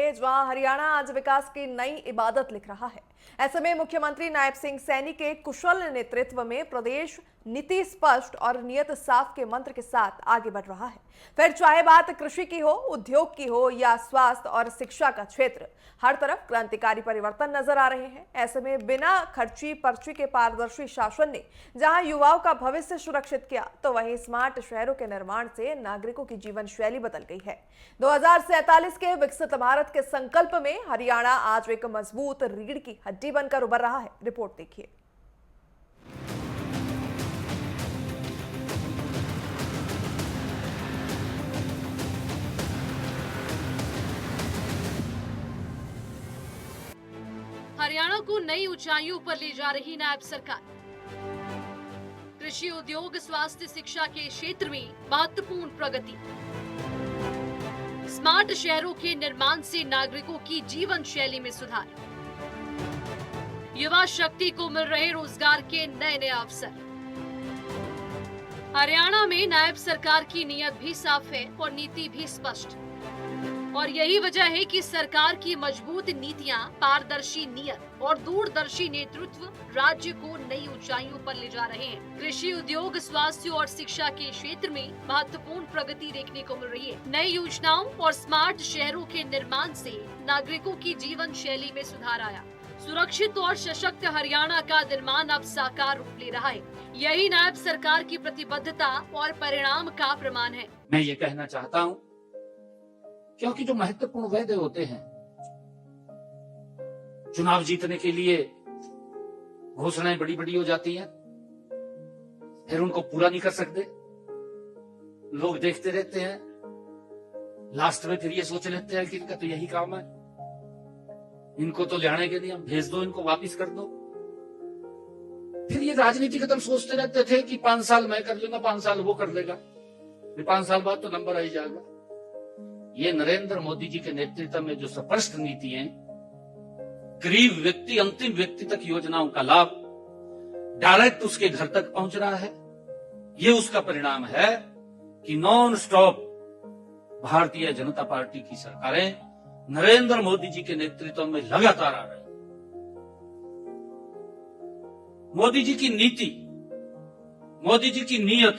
में, जहां हरियाणा आज विकास की नई इबादत लिख रहा है। ऐसे में मुख्यमंत्री नायब सिंह सैनी के कुशल नेतृत्व में प्रदेश नीति स्पष्ट और नियत साफ के मंत्र के साथ आगे बढ़ रहा है। फिर चाहे बात कृषि की हो, उद्योग की हो या स्वास्थ्य और शिक्षा का क्षेत्र, हर तरफ क्रांतिकारी परिवर्तन नजर आ रहे हैं। ऐसे में बिना खर्ची पर्ची के पारदर्शी शासन ने जहां युवाओं का भविष्य सुरक्षित किया, तो वहीं स्मार्ट शहरों के निर्माण से नागरिकों की जीवन शैली बदल गई है। 2047 के विकसित भारत के संकल्प में हरियाणा आज एक मजबूत रीढ़ की हड्डी बनकर उभर रहा है। रिपोर्ट देखिए। हरियाणा को नई ऊंचाइयों पर ले जा रही नायब सरकार। कृषि, उद्योग, स्वास्थ्य, शिक्षा के क्षेत्र में महत्वपूर्ण प्रगति। स्मार्ट शहरों के निर्माण से नागरिकों की जीवन शैली में सुधार। युवा शक्ति को मिल रहे रोजगार के नए नए अवसर। हरियाणा में नायब सरकार की नीयत भी साफ है और नीति भी स्पष्ट, और यही वजह है कि सरकार की मजबूत नीतियां, पारदर्शी नियत और दूरदर्शी नेतृत्व राज्य को नई ऊंचाइयों पर ले जा रहे हैं। कृषि, उद्योग, स्वास्थ्य और शिक्षा के क्षेत्र में महत्वपूर्ण प्रगति देखने को मिल रही है। नई योजनाओं और स्मार्ट शहरों के निर्माण से नागरिकों की जीवन शैली में सुधार आया। सुरक्षित और सशक्त हरियाणा का निर्माण अब साकार रूप ले रहा है। यही नायब सरकार की प्रतिबद्धता और परिणाम का प्रमाण है। मैं ये कहना चाहता हूँ, क्योंकि जो महत्वपूर्ण वादे होते हैं, चुनाव जीतने के लिए घोषणाएं बड़ी बड़ी हो जाती हैं, फिर उनको पूरा नहीं कर सकते, लोग देखते रहते हैं, लास्ट में फिर ये सोच लेते हैं कि इनका तो यही काम है, इनको तो जाने के लिए हम भेज दो, इनको वापिस कर दो। फिर ये राजनीति खत्म सोचते रहते थे कि 5 साल मैं कर लूंगा, 5 साल वो कर लेगा, फिर 5 साल बाद तो नंबर आ ही जाएगा। ये नरेंद्र मोदी जी के नेतृत्व में जो स्पष्ट नीति है, गरीब व्यक्ति, अंतिम व्यक्ति तक योजनाओं का लाभ डायरेक्ट उसके घर तक पहुंच रहा है। ये उसका परिणाम है कि non stop Bharatiya Janata party की सरकारें नरेंद्र मोदी जी के नेतृत्व में लगातार आ रही। मोदी जी की नीति, मोदी जी की नीयत,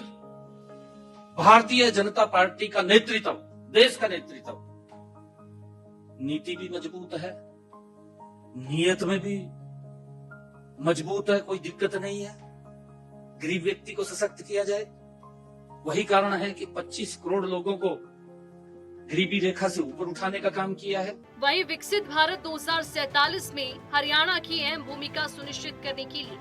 भारतीय जनता पार्टी का नेतृत्व, देश का नेतृत्व, नीति भी मजबूत है, नियत में भी मजबूत है, कोई दिक्कत नहीं है। गरीब व्यक्ति को सशक्त किया जाए, वही कारण है कि 25 करोड़ लोगों को गरीबी रेखा से ऊपर उठाने का काम किया है। वहीं विकसित भारत 2047 में हरियाणा की अहम भूमिका सुनिश्चित करने के लिए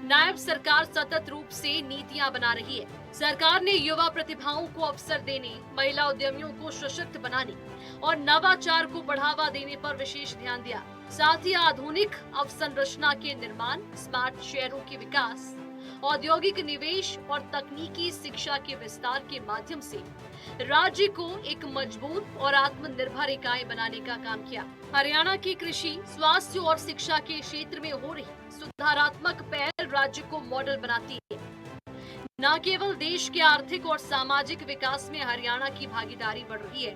नायब सरकार सतत रूप से नीतियां बना रही है। सरकार ने युवा प्रतिभाओं को अवसर देने, महिला उद्यमियों को सशक्त बनाने और नवाचार को बढ़ावा देने पर विशेष ध्यान दिया। साथ ही आधुनिक अवसंरचना के निर्माण, स्मार्ट शहरों के विकास, औद्योगिक निवेश और तकनीकी शिक्षा के विस्तार के माध्यम से राज्य को एक मजबूत और आत्मनिर्भर इकाई बनाने का काम किया। हरियाणा की कृषि, स्वास्थ्य और शिक्षा के क्षेत्र में हो रही सुधारात्मक पहल राज्य को मॉडल बनाती है। न केवल देश के आर्थिक और सामाजिक विकास में हरियाणा की भागीदारी बढ़ रही है,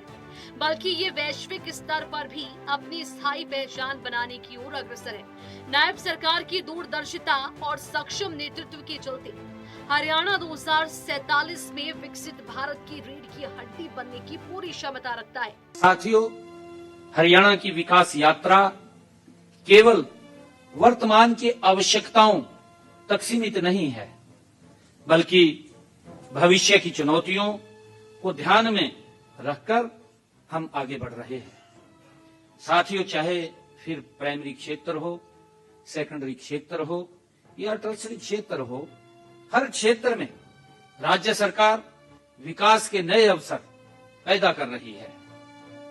बल्कि ये वैश्विक स्तर पर भी अपनी स्थायी पहचान बनाने की ओर अग्रसर है। नायब सरकार की दूरदर्शिता और सक्षम नेतृत्व के चलते हरियाणा 2047 में विकसित भारत की रीढ़ की हड्डी बनने की पूरी क्षमता रखता है। साथियों, हरियाणा की विकास यात्रा केवल वर्तमान की आवश्यकताओं तक सीमित नहीं है, बल्कि भविष्य की चुनौतियों को ध्यान में रखकर हम आगे बढ़ रहे हैं। साथियों, चाहे फिर प्राइमरी क्षेत्र हो, सेकेंडरी क्षेत्र हो या टर्शरी क्षेत्र हो, हर क्षेत्र में राज्य सरकार विकास के नए अवसर पैदा कर रही है।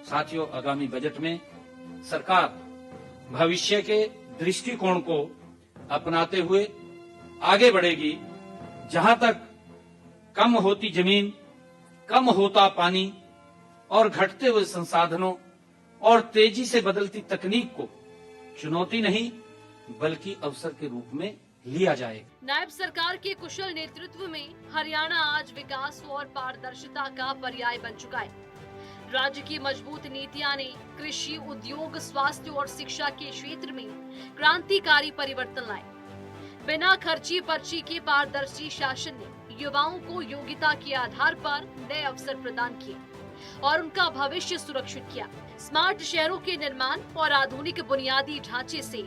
साथियों, आगामी बजट में सरकार भविष्य के दृष्टिकोण को अपनाते हुए आगे बढ़ेगी, जहां तक कम होती जमीन, कम होता पानी और घटते हुए संसाधनों और तेजी से बदलती तकनीक को चुनौती नहीं बल्कि अवसर के रूप में लिया जाएगा। नायब सरकार के कुशल नेतृत्व में हरियाणा आज विकास और पारदर्शिता का पर्याय बन चुका है। राज्य की मजबूत नीतियां ने कृषि, उद्योग, स्वास्थ्य और शिक्षा के क्षेत्र में क्रांतिकारी परिवर्तन लाए। बिना खर्ची पर्ची के पारदर्शी शासन ने युवाओं को योग्यता के आधार पर नए अवसर प्रदान किए और उनका भविष्य सुरक्षित किया। स्मार्ट शहरों के निर्माण और आधुनिक बुनियादी ढांचे से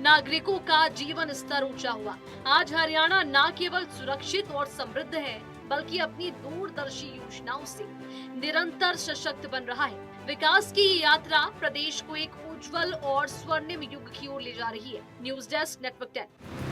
नागरिकों का जीवन स्तर ऊंचा हुआ। आज हरियाणा न केवल सुरक्षित और समृद्ध है, बल्कि अपनी दूरदर्शी योजनाओं से निरंतर सशक्त बन रहा है। विकास की ये यात्रा प्रदेश को एक उज्जवल और स्वर्णिम युग की ओर ले जा रही है। News desk, network 10।